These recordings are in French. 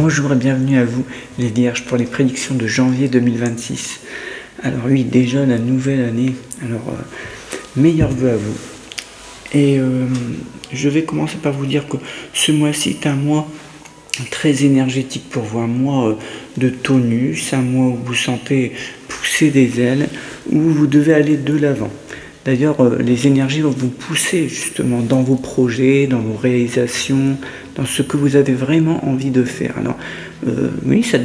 Bonjour et bienvenue à vous les Vierges pour les prédictions de janvier 2026. Alors oui, déjà la nouvelle année, alors meilleurs vœux à vous. Et je vais commencer par vous dire que ce mois-ci est un mois très énergétique pour vous, un mois de tonus, un mois où vous sentez pousser des ailes, où vous devez aller de l'avant. D'ailleurs, les énergies vont vous pousser justement dans vos projets, dans vos réalisations, dans ce que vous avez vraiment envie de faire. Alors, oui, ça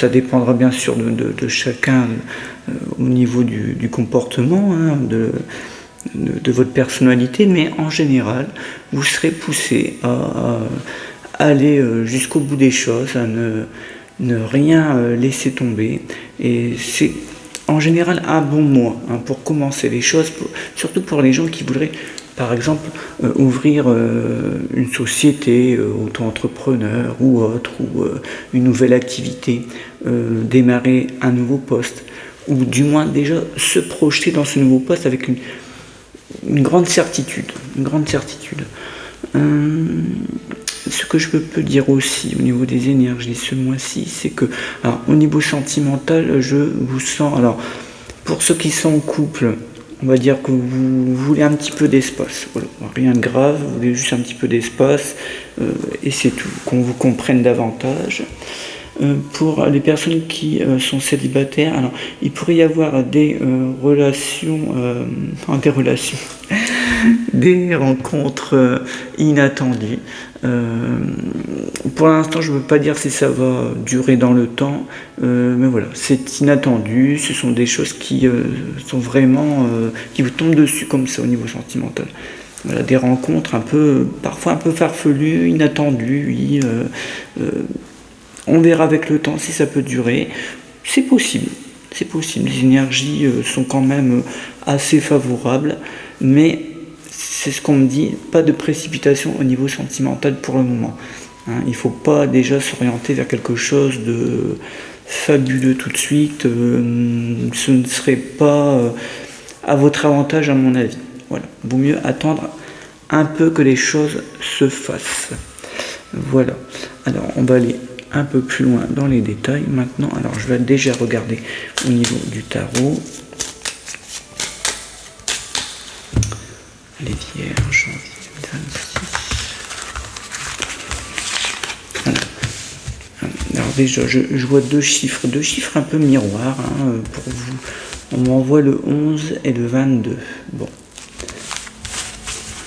dépendra bien sûr de chacun au niveau du comportement, hein, de votre personnalité, mais en général, vous serez poussé à aller jusqu'au bout des choses, à ne rien laisser tomber. Et c'est en général un bon mois pour commencer les choses, surtout pour les gens qui voudraient par exemple ouvrir une société, auto-entrepreneur ou autre, ou une nouvelle activité, démarrer un nouveau poste, ou du moins déjà se projeter dans ce nouveau poste avec une grande certitude. Ce que je peux dire aussi au niveau des énergies ce mois-ci, c'est que, alors, au niveau sentimental, je vous sens, alors, pour ceux qui sont en couple, on va dire que vous voulez un petit peu d'espace, voilà, rien de grave, vous voulez juste un petit peu d'espace, et c'est tout, qu'on vous comprenne davantage. Pour les personnes qui sont célibataires, alors il pourrait y avoir des relations, des rencontres inattendues. Pour l'instant, je ne peux pas dire si ça va durer dans le temps, mais voilà, c'est inattendu. Ce sont des choses qui sont vraiment, qui vous tombent dessus comme ça au niveau sentimental. Voilà, des rencontres parfois un peu farfelues, inattendues, oui. On verra avec le temps si ça peut durer. C'est possible. Les énergies sont quand même assez favorables, mais c'est ce qu'on me dit, pas de précipitation au niveau sentimental pour le moment. Il ne faut pas déjà s'orienter vers quelque chose de fabuleux tout de suite. Ce ne serait pas à votre avantage à mon avis. Voilà. Vaut mieux attendre un peu que les choses se fassent. Voilà. Alors on va aller un peu plus loin dans les détails maintenant. Alors je vais déjà regarder au niveau du tarot. Les Vierges, janvier 2026. Voilà. Alors déjà, je vois deux chiffres un peu miroirs pour vous. On m'envoie le 11 et le 22. Bon.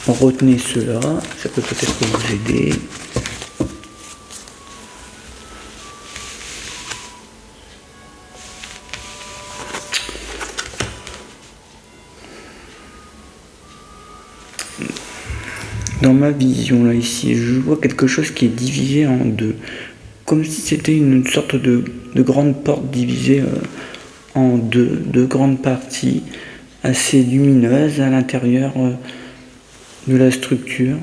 Retenez cela, ça peut peut-être vous aider. Dans ma vision, là, ici, je vois quelque chose qui est divisé en deux. Comme si c'était une sorte de grande porte divisée en deux grandes parties, assez lumineuses à l'intérieur de la structure.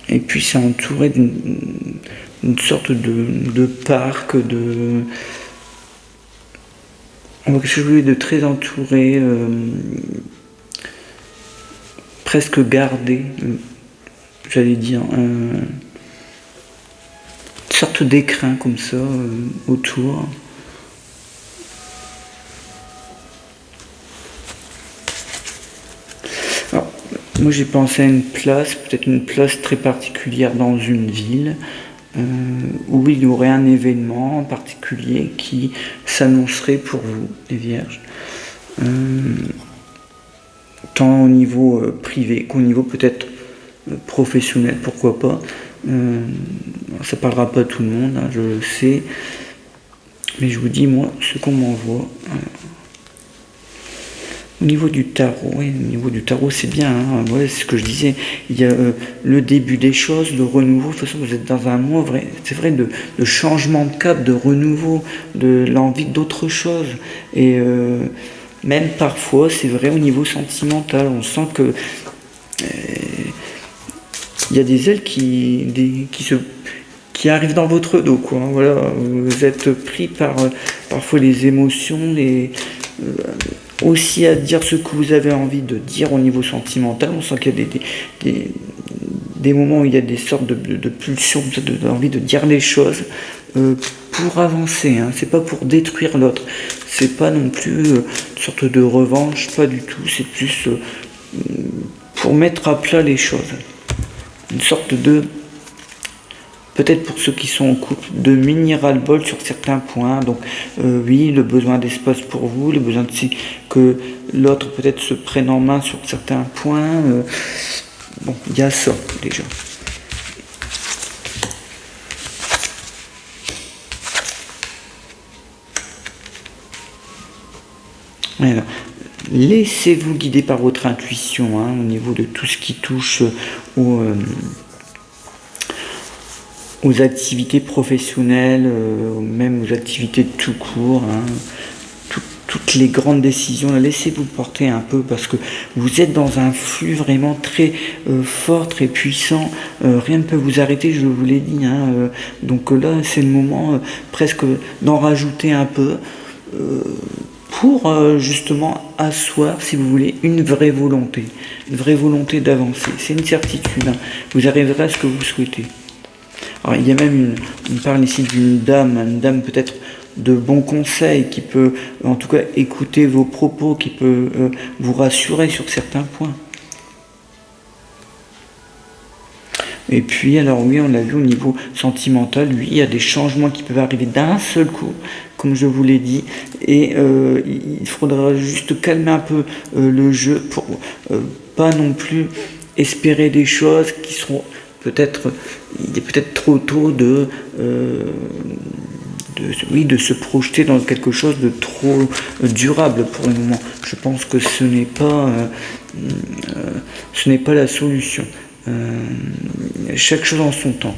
Et puis c'est entouré d'une sorte de parc, on voit quelque chose de très entouré, presque gardé, j'allais dire, une sorte d'écrin comme ça autour. Alors, moi j'ai pensé à une place, peut-être une place très particulière dans une ville, où il y aurait un événement en particulier qui s'annoncerait pour vous, les Vierges, tant au niveau privé qu'au niveau peut-être professionnel, pourquoi pas. Ça parlera pas à tout le monde, je le sais, mais je vous dis moi ce qu'on m'envoie. Au niveau du tarot, c'est bien, c'est ce que je disais, il y a le début des choses, le renouveau. De toute façon, vous êtes dans un mois, c'est vrai, de changement de cap, de renouveau, de l'envie d'autre chose. Et même parfois, c'est vrai, au niveau sentimental, on sent que il y a des ailes qui arrivent dans votre dos, quoi. Voilà, vous êtes pris par parfois les émotions, aussi à dire ce que vous avez envie de dire au niveau sentimental. On sent qu'il y a des moments où il y a des sortes de pulsions, d'envie de dire les choses pour avancer. Hein. C'est pas pour détruire l'autre. C'est pas non plus une sorte de revanche, pas du tout. C'est plus pour mettre à plat les choses. Une sorte de, peut-être pour ceux qui sont en couple, de mini ras-le-bol sur certains points. Donc oui, le besoin d'espace pour vous, le besoin que l'autre peut-être se prenne en main sur certains points. Bon, il y a ça déjà. Alors, laissez-vous guider par votre intuition hein, au niveau de tout ce qui touche aux activités professionnelles, même aux activités de tout court. Hein. Toutes les grandes décisions, laissez-vous porter un peu parce que vous êtes dans un flux vraiment très fort, très puissant. Rien ne peut vous arrêter, je vous l'ai dit. Hein. Donc là, c'est le moment presque d'en rajouter un peu pour justement asseoir, si vous voulez, une vraie volonté d'avancer. C'est une certitude. Hein. Vous arriverez à ce que vous souhaitez. Alors, il y a même on parle ici d'une dame, une dame peut-être de bons conseils, qui peut en tout cas écouter vos propos, qui peut vous rassurer sur certains points. Et puis, alors oui, on l'a vu au niveau sentimental, lui, il y a des changements qui peuvent arriver d'un seul coup, comme je vous l'ai dit, et il faudra juste calmer un peu le jeu pour pas non plus espérer des choses qui seront peut-être, il est peut-être trop tôt de se projeter dans quelque chose de trop durable pour le moment. Je pense que ce n'est pas la solution. Chaque chose en son temps.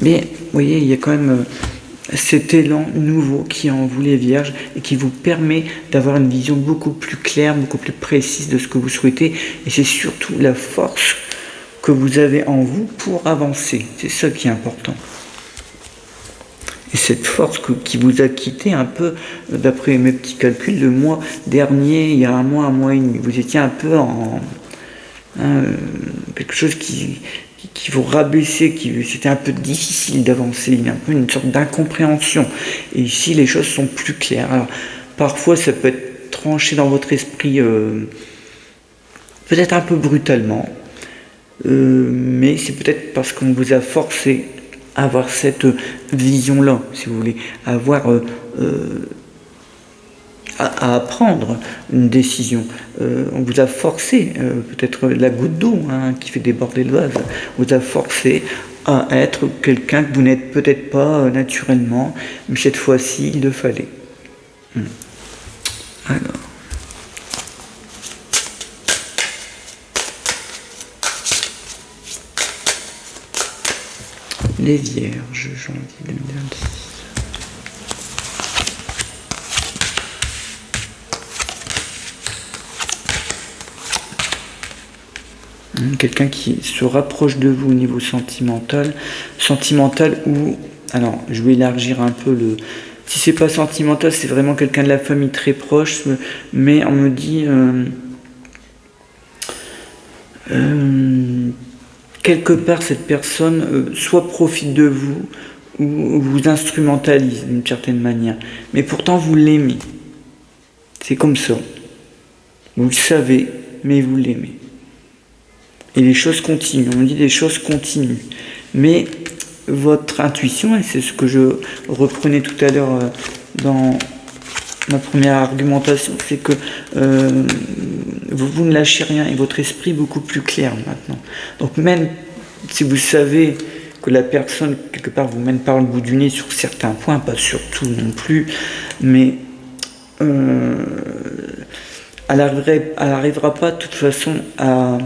Mais vous voyez, il y a quand même cet élan nouveau qui est en vous les vierges et qui vous permet d'avoir une vision beaucoup plus claire, beaucoup plus précise de ce que vous souhaitez. Et c'est surtout la force que vous avez en vous pour avancer. C'est ça qui est important. Et cette force qui vous a quitté un peu, d'après mes petits calculs, le mois dernier, il y a un mois et demi, vous étiez un peu en quelque chose qui vous rabaissait, c'était un peu difficile d'avancer, il y a un peu une sorte d'incompréhension. Et ici, les choses sont plus claires. Alors, parfois, ça peut être tranché dans votre esprit, peut-être un peu brutalement, mais c'est peut-être parce qu'on vous a forcé à avoir cette vision-là, si vous voulez, à prendre une décision. On vous a forcé, peut-être la goutte d'eau qui fait déborder le vase, on vous a forcé à être quelqu'un que vous n'êtes peut-être pas naturellement, mais cette fois-ci, il le fallait. Alors. Les Vierges, janvier 2026. Quelqu'un qui se rapproche de vous au niveau sentimental ou, alors je vais élargir un peu si c'est pas sentimental, c'est vraiment quelqu'un de la famille très proche, mais on me dit quelque part cette personne soit profite de vous ou vous instrumentalise d'une certaine manière, mais pourtant vous l'aimez. C'est comme ça. Vous le savez, mais vous l'aimez. Et les choses continuent, on dit les choses continuent. Mais votre intuition, et c'est ce que je reprenais tout à l'heure dans ma première argumentation, c'est que vous ne lâchez rien et votre esprit est beaucoup plus clair maintenant. Donc même si vous savez que la personne, quelque part, vous mène par le bout du nez sur certains points, pas sur tout non plus, mais elle n'arrivera pas de toute façon à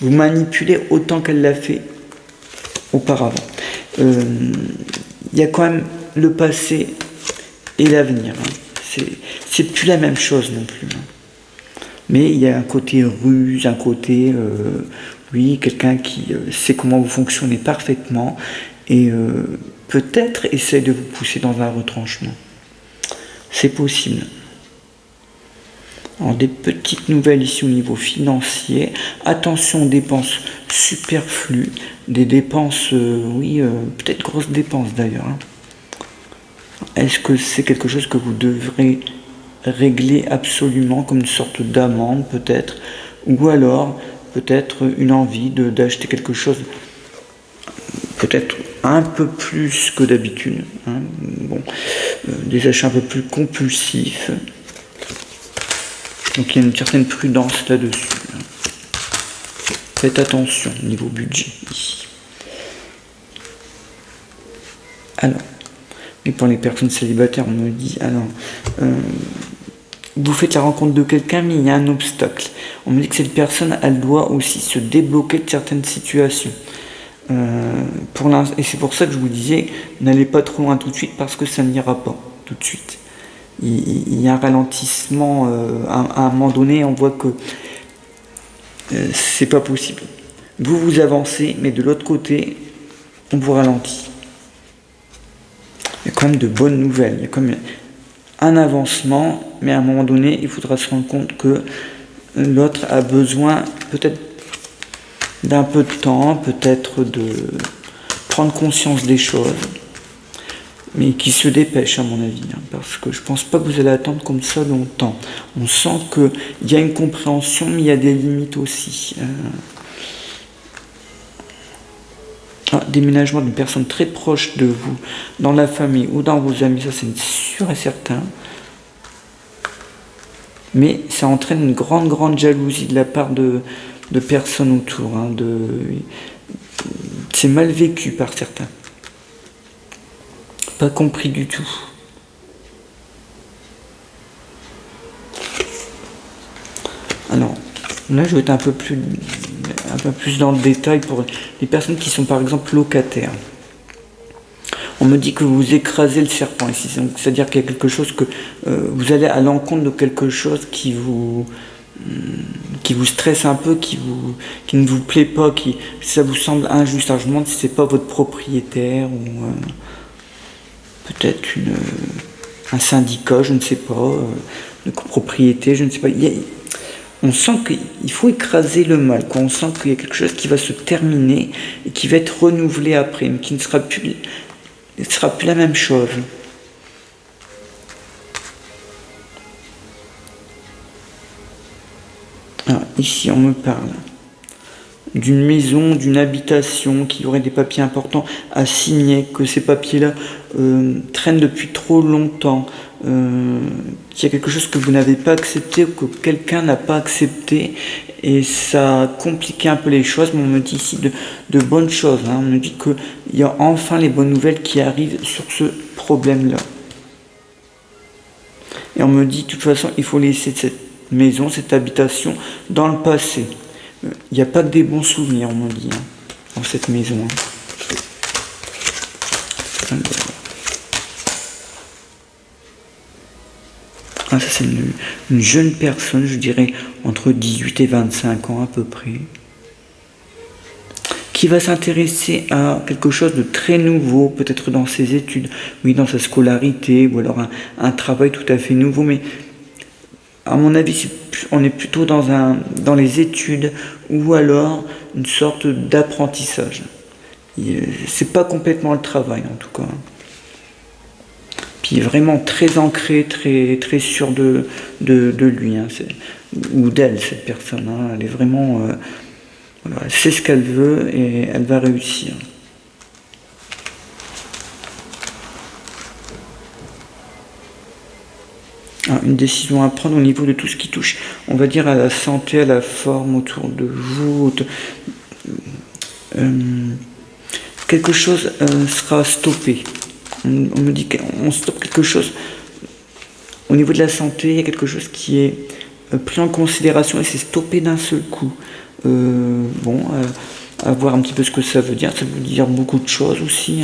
vous manipuler autant qu'elle l'a fait auparavant. Il y a quand même le passé et l'avenir. C'est plus la même chose non plus. Mais il y a un côté ruse, un côté, quelqu'un qui sait comment vous fonctionnez parfaitement et peut-être essaie de vous pousser dans un retranchement. C'est possible. Alors, des petites nouvelles ici au niveau financier. Attention aux dépenses superflues. Des dépenses, peut-être grosses dépenses d'ailleurs. Hein. Est-ce que c'est quelque chose que vous devrez régler absolument comme une sorte d'amende peut-être? Ou alors peut-être une envie d'acheter quelque chose peut-être un peu plus que d'habitude. Hein. Bon, des achats un peu plus compulsifs. Donc il y a une certaine prudence là-dessus. Faites attention au niveau budget ici. Alors, et pour les personnes célibataires, on me dit, alors, vous faites la rencontre de quelqu'un, mais il y a un obstacle. On me dit que cette personne, elle doit aussi se débloquer de certaines situations. Et c'est pour ça que je vous disais, n'allez pas trop loin tout de suite, parce que ça n'ira pas tout de suite. Il y a un ralentissement, à un moment donné, on voit que c'est pas possible. Vous avancez, mais de l'autre côté, on vous ralentit. Il y a quand même de bonnes nouvelles, il y a quand même un avancement, mais à un moment donné, il faudra se rendre compte que l'autre a besoin peut-être d'un peu de temps, peut-être de prendre conscience des choses, mais qui se dépêche à mon avis, hein, parce que je pense pas que vous allez attendre comme ça longtemps. On sent qu'il y a une compréhension, mais il y a des limites aussi. Déménagement d'une personne très proche de vous, dans la famille ou dans vos amis, ça c'est sûr et certain. Mais ça entraîne une grande jalousie de la part de personnes autour. Hein, c'est mal vécu par certains. Pas compris du tout. Alors, là je vais être un peu plus dans le détail pour les personnes qui sont par exemple locataires. On me dit que vous écrasez le serpent ici, c'est-à-dire qu'il y a quelque chose que vous allez à l'encontre de quelque chose qui vous stresse un peu, qui ne vous plaît pas, ça vous semble injuste. Alors je me demande si c'est pas votre propriétaire ou peut-être un syndicat, je ne sais pas, de copropriété, je ne sais pas. On sent qu'il faut écraser le mal, quoi. On sent qu'il y a quelque chose qui va se terminer et qui va être renouvelé après, mais qui ne sera plus la même chose. Alors, ici, on me parle d'une maison, d'une habitation, qui aurait des papiers importants à signer, que ces papiers-là traînent depuis trop longtemps, qu'il y a quelque chose que vous n'avez pas accepté ou que quelqu'un n'a pas accepté, et ça a compliqué un peu les choses, mais on me dit ici de bonnes choses. Hein. On me dit qu'il y a enfin les bonnes nouvelles qui arrivent sur ce problème-là. Et on me dit, de toute façon, il faut laisser cette maison, cette habitation, dans le passé. Il n'y a pas que des bons souvenirs, on me dit, hein, dans cette maison. Hein. Ça c'est une jeune personne, je dirais entre 18 et 25 ans à peu près, qui va s'intéresser à quelque chose de très nouveau, peut-être dans ses études, oui, dans sa scolarité, ou alors un travail tout à fait nouveau, mais à mon avis, on est plutôt dans les études ou alors une sorte d'apprentissage. C'est pas complètement le travail en tout cas. Puis vraiment très ancré, très sûr de lui, hein, ou d'elle, cette personne. Hein, elle est vraiment, elle sait ce qu'elle veut et elle va réussir. Une décision à prendre au niveau de tout ce qui touche, on va dire, à la santé, à la forme autour de vous. Quelque chose sera stoppé. On me dit qu'on stoppe quelque chose. Au niveau de la santé, il y a quelque chose qui est pris en considération et c'est stoppé d'un seul coup. À voir un petit peu ce que ça veut dire. Ça veut dire beaucoup de choses aussi.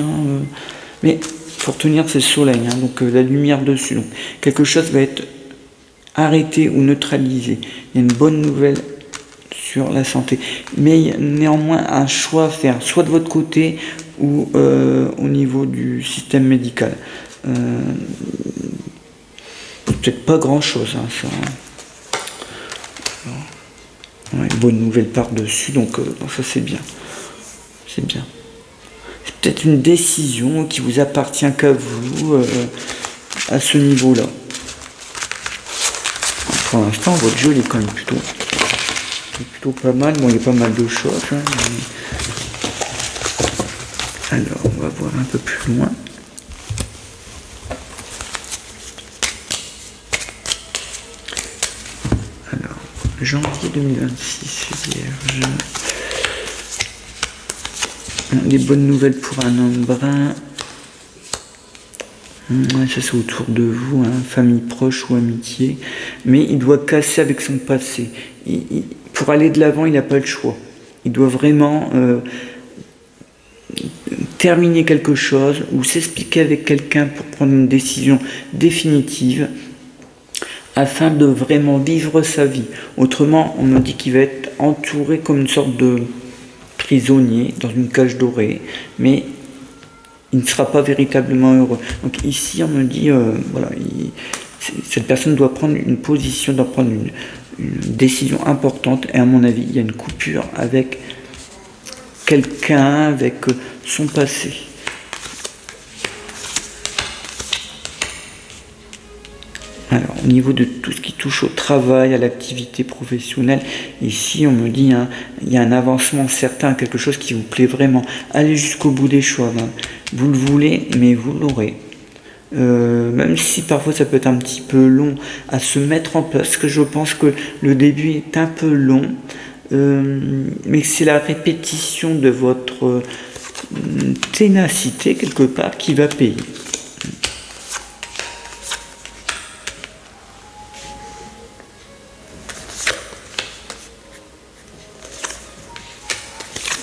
Mais pour tenir, c'est le soleil, hein, donc la lumière dessus. Donc, quelque chose va être arrêté ou neutralisé. Il y a une bonne nouvelle sur la santé. Mais il y a néanmoins un choix à faire, soit de votre côté ou au niveau du système médical. Peut-être pas grand-chose, hein, ça. Ouais, une bonne nouvelle par-dessus, donc ça c'est bien. C'est bien. C'est peut-être une décision qui vous appartient qu'à vous à ce niveau-là. Pour l'instant, votre jeu il est quand même plutôt pas mal. Bon, il y a pas mal de choses. Hein, mais... Alors, on va voir un peu plus loin. Alors, janvier 2026, Vierge. Des bonnes nouvelles pour un homme brun. Ça c'est autour de vous, hein, famille proche ou amitié. Mais il doit casser avec son passé. Pour aller de l'avant, il n'a pas le choix. Il doit vraiment terminer quelque chose ou s'expliquer avec quelqu'un pour prendre une décision définitive afin de vraiment vivre sa vie. Autrement, on me dit qu'il va être entouré comme une sorte de prisonnier dans une cage dorée, mais il ne sera pas véritablement heureux. Donc ici, on me dit, voilà, cette personne doit prendre une position, doit prendre une décision importante, et à mon avis, il y a une coupure avec quelqu'un, avec son passé. Alors, au niveau de tout ce qui touche au travail, à l'activité professionnelle, ici, on me dit, hein, il y a un avancement certain, quelque chose qui vous plaît vraiment. Allez jusqu'au bout des choses. Hein. Vous le voulez, mais vous l'aurez. Même si parfois ça peut être un petit peu long à se mettre en place, parce que je pense que le début est un peu long, mais c'est la répétition de votre ténacité, quelque part, qui va payer.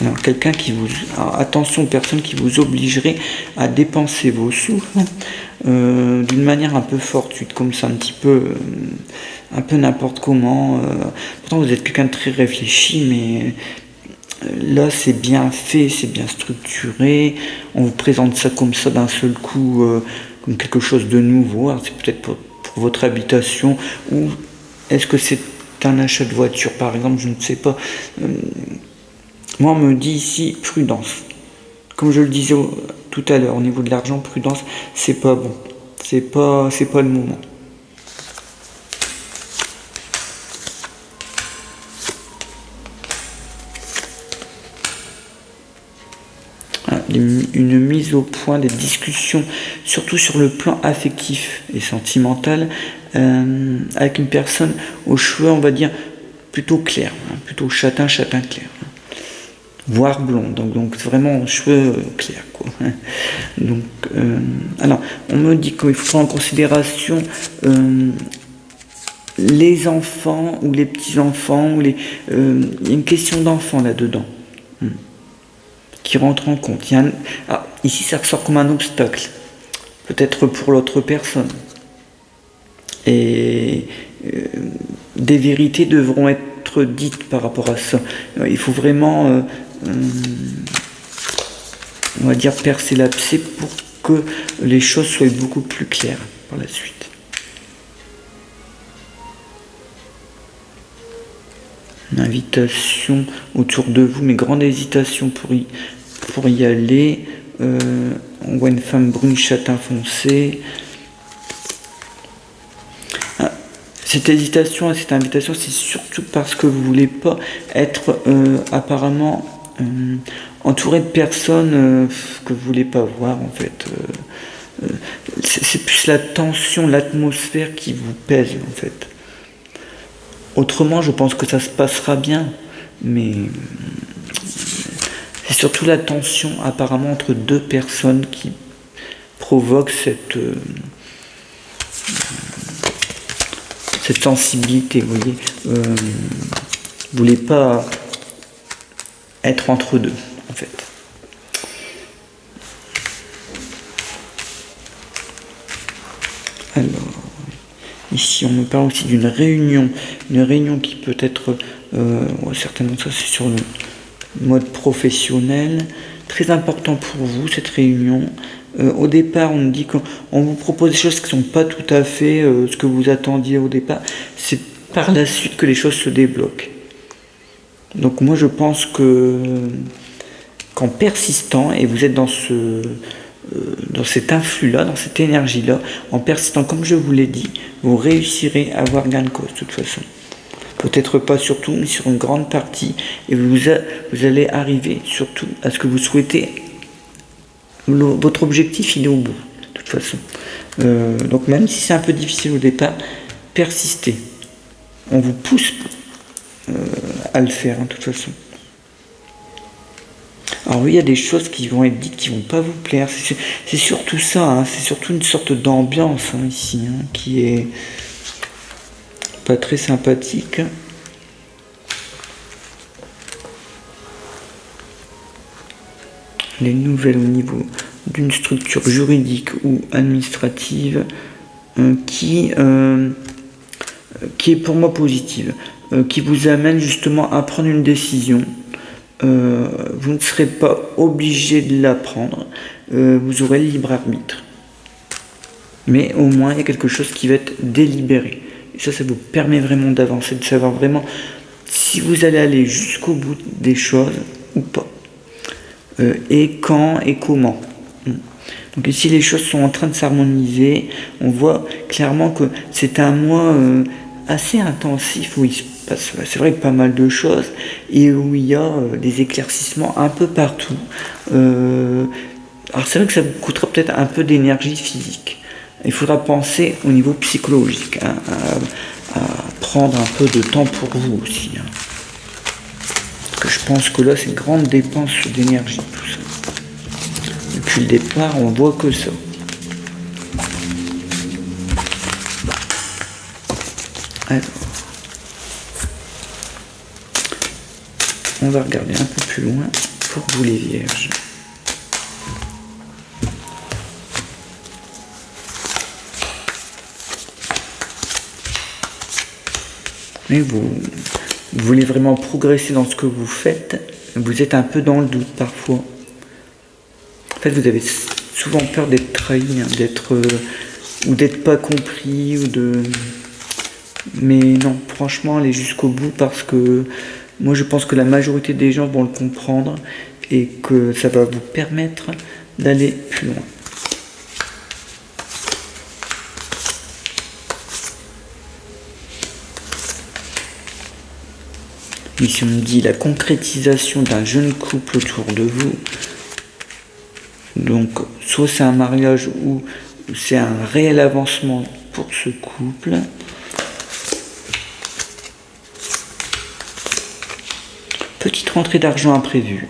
Alors, quelqu'un qui vous... Alors, attention, personne qui vous obligerait à dépenser vos sous d'une manière un peu fortuite, comme ça, un peu n'importe comment. Pourtant, vous êtes quelqu'un de très réfléchi, mais là, c'est bien fait, c'est bien structuré. On vous présente ça comme ça d'un seul coup, comme quelque chose de nouveau. Alors, c'est peut-être pour votre habitation, ou est-ce que c'est un achat de voiture, par exemple, je ne sais pas. Moi, on me dit ici prudence. Comme je le disais tout à l'heure, au niveau de l'argent, prudence, c'est pas bon. C'est pas le moment. Une mise au point des discussions, surtout sur le plan affectif et sentimental, avec une personne aux cheveux, on va dire, plutôt clairs, hein, plutôt châtain clair. Voire blond, donc vraiment cheveux clairs, quoi. Donc, alors, on me dit qu'il faut prendre en considération les enfants ou les petits-enfants, il y a une question d'enfant là-dedans, qui rentre en compte. Ici, ça ressort comme un obstacle, peut-être pour l'autre personne. Et des vérités devront être dites par rapport à ça. Il faut vraiment... on va dire percer l'abcès pour que les choses soient beaucoup plus claires par la suite. Une invitation autour de vous, mais grande hésitation pour y aller. On voit une femme brune châtain foncé. Cette hésitation, cette invitation, c'est surtout parce que vous ne voulez pas être apparemment entouré de personnes que vous ne voulez pas voir, en fait. C'est plus la tension, l'atmosphère qui vous pèse, en fait. Autrement, je pense que ça se passera bien, mais c'est surtout la tension apparemment entre deux personnes qui provoque cette sensibilité, vous voyez. Vous voulez pas être entre deux, en fait. Alors, ici on me parle aussi d'une réunion, une réunion qui peut être, certainement ça c'est sur le mode professionnel, très important pour vous cette réunion. Au départ on me dit qu'on vous propose des choses qui ne sont pas tout à fait ce que vous attendiez au départ, c'est par la suite que les choses se débloquent. Donc moi je pense que qu'en persistant, et vous êtes dans dans cet influx-là, dans cette énergie-là, en persistant, comme je vous l'ai dit, vous réussirez à avoir gain de cause de toute façon. Peut-être pas sur tout, mais sur une grande partie, et vous allez arriver surtout à ce que vous souhaitez. Votre objectif, il est au bout, de toute façon. Donc même si c'est un peu difficile au départ, persistez. On vous pousse à le faire, de toute façon. Alors oui, il y a des choses qui vont être dites qui vont pas vous plaire. C'est surtout ça, hein, c'est surtout une sorte d'ambiance ici, qui est pas très sympathique. Les nouvelles au niveau d'une structure juridique ou administrative qui est pour moi positive, qui vous amène justement à prendre une décision. Vous ne serez pas obligé de la prendre, vous aurez le libre arbitre. Mais au moins il y a quelque chose qui va être délibéré. Et ça vous permet vraiment d'avancer, de savoir vraiment si vous allez aller jusqu'au bout des choses ou pas. Et quand et comment. Donc ici les choses sont en train de s'harmoniser. On voit clairement que c'est un mois assez intensif où il se passe, c'est vrai, pas mal de choses et où il y a des éclaircissements un peu partout. Alors c'est vrai que ça vous coûtera peut-être un peu d'énergie physique. Il faudra penser au niveau psychologique, à prendre un peu de temps pour vous aussi. Parce que je pense que là c'est une grande dépense d'énergie tout ça. Depuis le départ on voit que ça. Alors, on va regarder un peu plus loin pour vous les vierges. Mais vous voulez vraiment progresser dans ce que vous faites, vous êtes un peu dans le doute parfois. En fait, vous avez souvent peur d'être trahi, ou d'être pas compris, mais non, franchement, allez jusqu'au bout parce que moi je pense que la majorité des gens vont le comprendre et que ça va vous permettre d'aller plus loin. Ici on me dit la concrétisation d'un jeune couple autour de vous. Donc soit c'est un mariage ou c'est un réel avancement pour ce couple. Petite rentrée d'argent imprévue.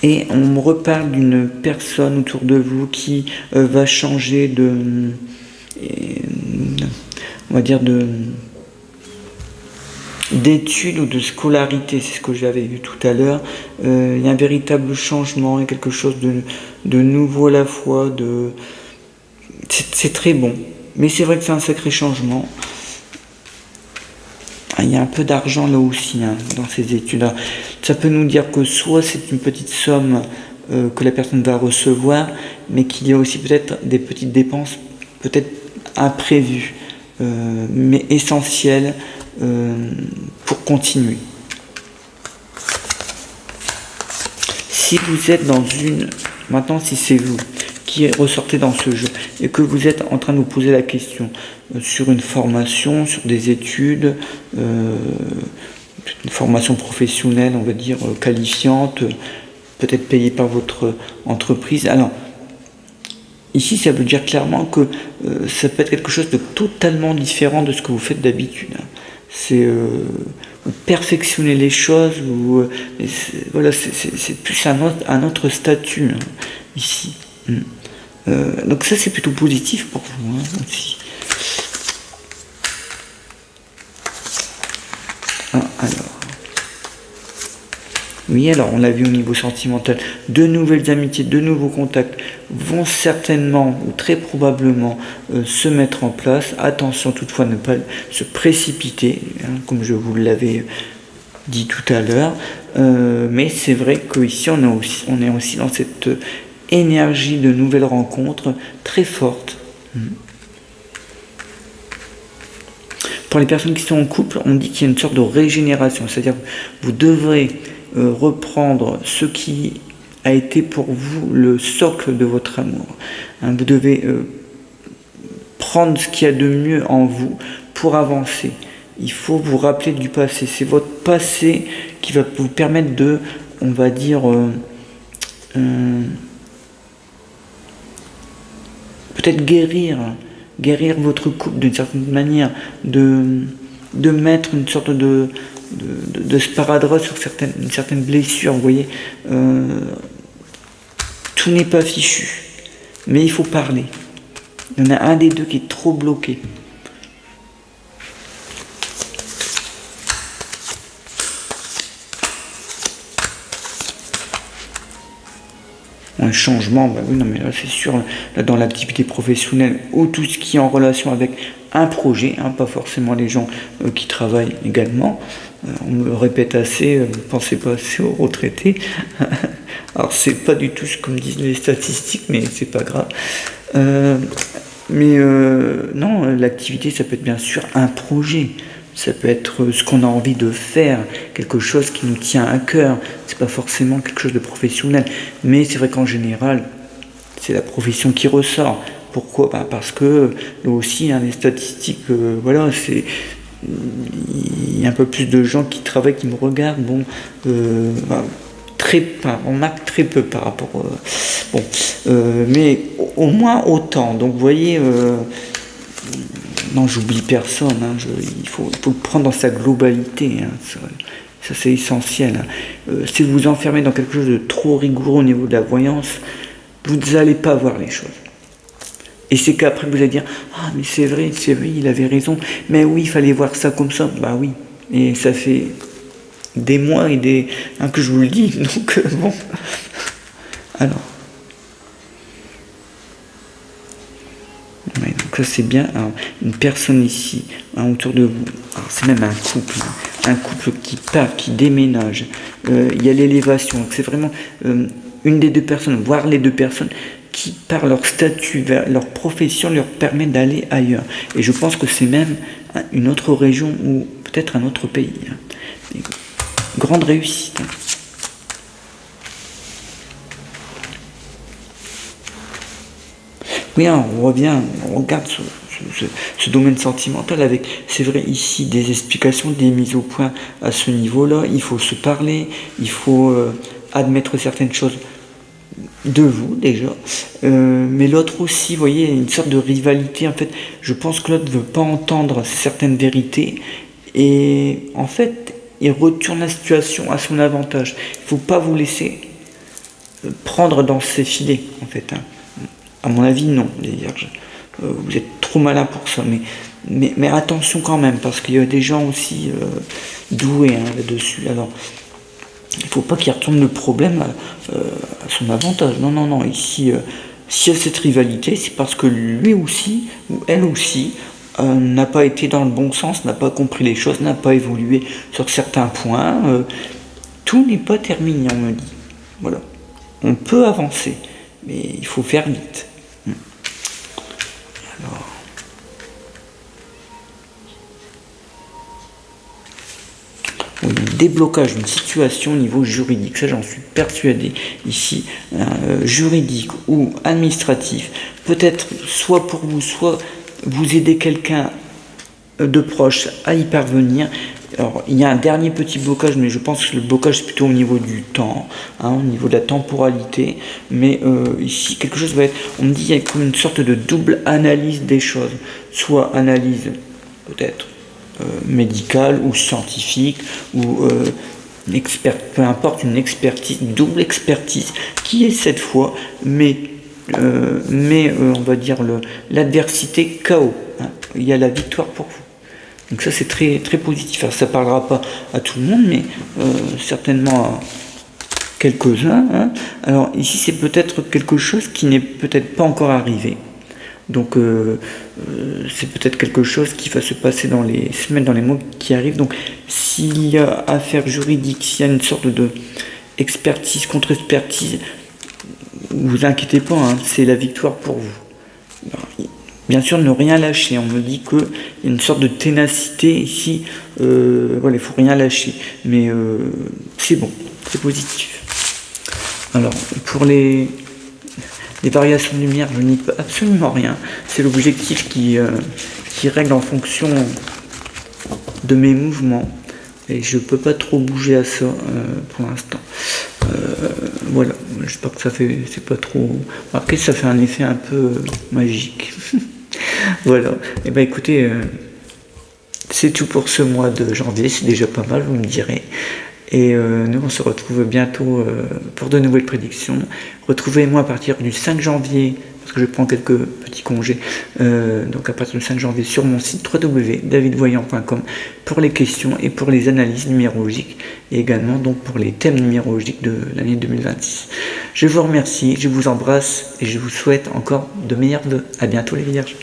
Et on me reparle d'une personne autour de vous qui va changer on va dire d'études ou de scolarité, c'est ce que j'avais vu tout à l'heure. Il y a un véritable changement, il y a quelque chose de nouveau à la fois. C'est très bon, mais c'est vrai que c'est un sacré changement. Il y a un peu d'argent là aussi dans ces études. Ça peut nous dire que soit c'est une petite somme que la personne va recevoir, mais qu'il y a aussi peut-être des petites dépenses, peut-être imprévues, mais essentielles pour continuer. Si vous êtes maintenant si c'est vous qui ressortez dans ce jeu et que vous êtes en train de vous poser la question sur une formation, sur des études, une formation professionnelle, on va dire qualifiante, peut-être payée par votre entreprise. Alors, ici, ça veut dire clairement que ça peut être quelque chose de totalement différent de ce que vous faites d'habitude. C'est vous perfectionnez les choses, voilà, c'est plus un autre statut ici. Donc ça c'est plutôt positif pour vous aussi. Oui, alors on l'a vu au niveau sentimental, de nouvelles amitiés, de nouveaux contacts vont certainement ou très probablement se mettre en place. Attention toutefois à ne pas se précipiter, comme je vous l'avais dit tout à l'heure. Mais c'est vrai qu'ici on est aussi dans cette énergie de nouvelles rencontres très forte. pour les personnes qui sont en couple, on dit qu'il y a une sorte de régénération, c'est-à-dire que vous devrez reprendre ce qui a été pour vous le socle de votre amour. Hein, vous devez prendre ce qu'il y a de mieux en vous pour avancer. Il faut vous rappeler du passé. C'est votre passé qui va vous permettre de, on va dire, peut-être guérir votre couple d'une certaine manière, de mettre une sorte de sparadrap sur une certaine blessure, vous voyez. Tout n'est pas fichu, mais il faut parler. Il y en a un des deux qui est trop bloqué. Un changement, bah oui, non mais là c'est sûr, là, dans l'activité professionnelle ou tout ce qui est en relation avec un projet, hein, pas forcément les gens qui travaillent également. On me répète assez, pensez pas assez aux retraités. Alors c'est pas du tout comme disent les statistiques, mais c'est pas grave. Non, l'activité ça peut être bien sûr un projet. Ça peut être ce qu'on a envie de faire, quelque chose qui nous tient à cœur. C'est pas forcément quelque chose de professionnel. Mais c'est vrai qu'en général, c'est la profession qui ressort. Pourquoi ? Parce que là aussi, hein, les statistiques, voilà, c'est... Il y a un peu plus de gens qui travaillent, qui me regardent. Bon, on marque très peu par rapport... mais au moins autant. Donc vous voyez... non, j'oublie personne, hein, il faut le prendre dans sa globalité, hein, ça c'est essentiel. Hein. Si vous vous enfermez dans quelque chose de trop rigoureux au niveau de la voyance, vous n'allez pas voir les choses. Et c'est qu'après vous allez dire, ah mais c'est vrai, il avait raison, mais oui, il fallait voir ça comme ça, bah oui, et ça fait des mois et des... Hein, que je vous le dis, donc bon, alors... Ouais, donc ça c'est bien. Alors, une personne ici, hein, autour de vous, c'est même un couple qui part, qui déménage, il y a l'élévation, c'est vraiment une des deux personnes, voire les deux personnes, qui par leur statut, leur profession leur permet d'aller ailleurs. Et je pense que c'est même une autre région ou peut-être un autre pays. Hein. Grande réussite. Hein. Oui, on revient, on regarde ce domaine sentimental avec, c'est vrai, ici des explications, des mises au point à ce niveau-là. Il faut se parler, il faut admettre certaines choses de vous déjà, mais l'autre aussi, vous voyez, une sorte de rivalité. En fait, je pense que l'autre ne veut pas entendre certaines vérités et en fait, il retourne la situation à son avantage. Il ne faut pas vous laisser prendre dans ses filets, en fait. Hein. À mon avis, non, les vierges. Vous êtes trop malin pour ça, mais attention quand même, parce qu'il y a des gens aussi doués hein, là-dessus. Alors, il ne faut pas qu'il retourne le problème à son avantage. Non. Ici, s'il y a cette rivalité, c'est parce que lui aussi, ou elle aussi, n'a pas été dans le bon sens, n'a pas compris les choses, n'a pas évolué sur certains points. Tout n'est pas terminé, on me dit. Voilà. On peut avancer, mais il faut faire vite. Alors... Oui, déblocage d'une situation au niveau juridique, ça j'en suis persuadé ici, juridique ou administratif, peut-être soit pour vous, soit vous aider quelqu'un de proche à y parvenir. Alors il y a un dernier petit blocage, mais je pense que le blocage c'est plutôt au niveau du temps, hein, au niveau de la temporalité, mais ici quelque chose va être, on me dit il y a comme une sorte de double analyse des choses, soit analyse peut-être médicale ou scientifique ou peu importe, une expertise, une double expertise qui est cette fois, mais on va dire l'adversité KO. Hein. Il y a la victoire pour vous. Donc ça c'est très, très positif. Alors, ça ne parlera pas à tout le monde, mais certainement à quelques-uns. Hein. Alors ici c'est peut-être quelque chose qui n'est peut-être pas encore arrivé. Donc c'est peut-être quelque chose qui va se passer dans les semaines, dans les mois qui arrivent. Donc s'il y a affaire juridique, s'il y a une sorte de expertise, contre-expertise, vous inquiétez pas, hein, c'est la victoire pour vous. Alors, Bien sûr, ne rien lâcher. On me dit qu'il y a une sorte de ténacité ici. Voilà, il faut rien lâcher. Mais c'est bon, c'est positif. Alors, pour les variations de lumière, je n'y peux absolument rien. C'est l'objectif qui règle en fonction de mes mouvements. Et je peux pas trop bouger à ça pour l'instant. Voilà, j'espère que c'est pas trop. Après, ça fait un effet un peu magique. Voilà. Et ben écoutez, c'est tout pour ce mois de janvier. C'est déjà pas mal, vous me direz. Et nous, on se retrouve bientôt pour de nouvelles prédictions. Retrouvez-moi à partir du 5 janvier, parce que je prends quelques petits congés, donc à partir du 5 janvier sur mon site www.davidvoyant.com pour les questions et pour les analyses numérologiques, et également donc pour les thèmes numérologiques de l'année 2026. Je vous remercie, je vous embrasse et je vous souhaite encore de meilleurs vœux. À bientôt les Vierges.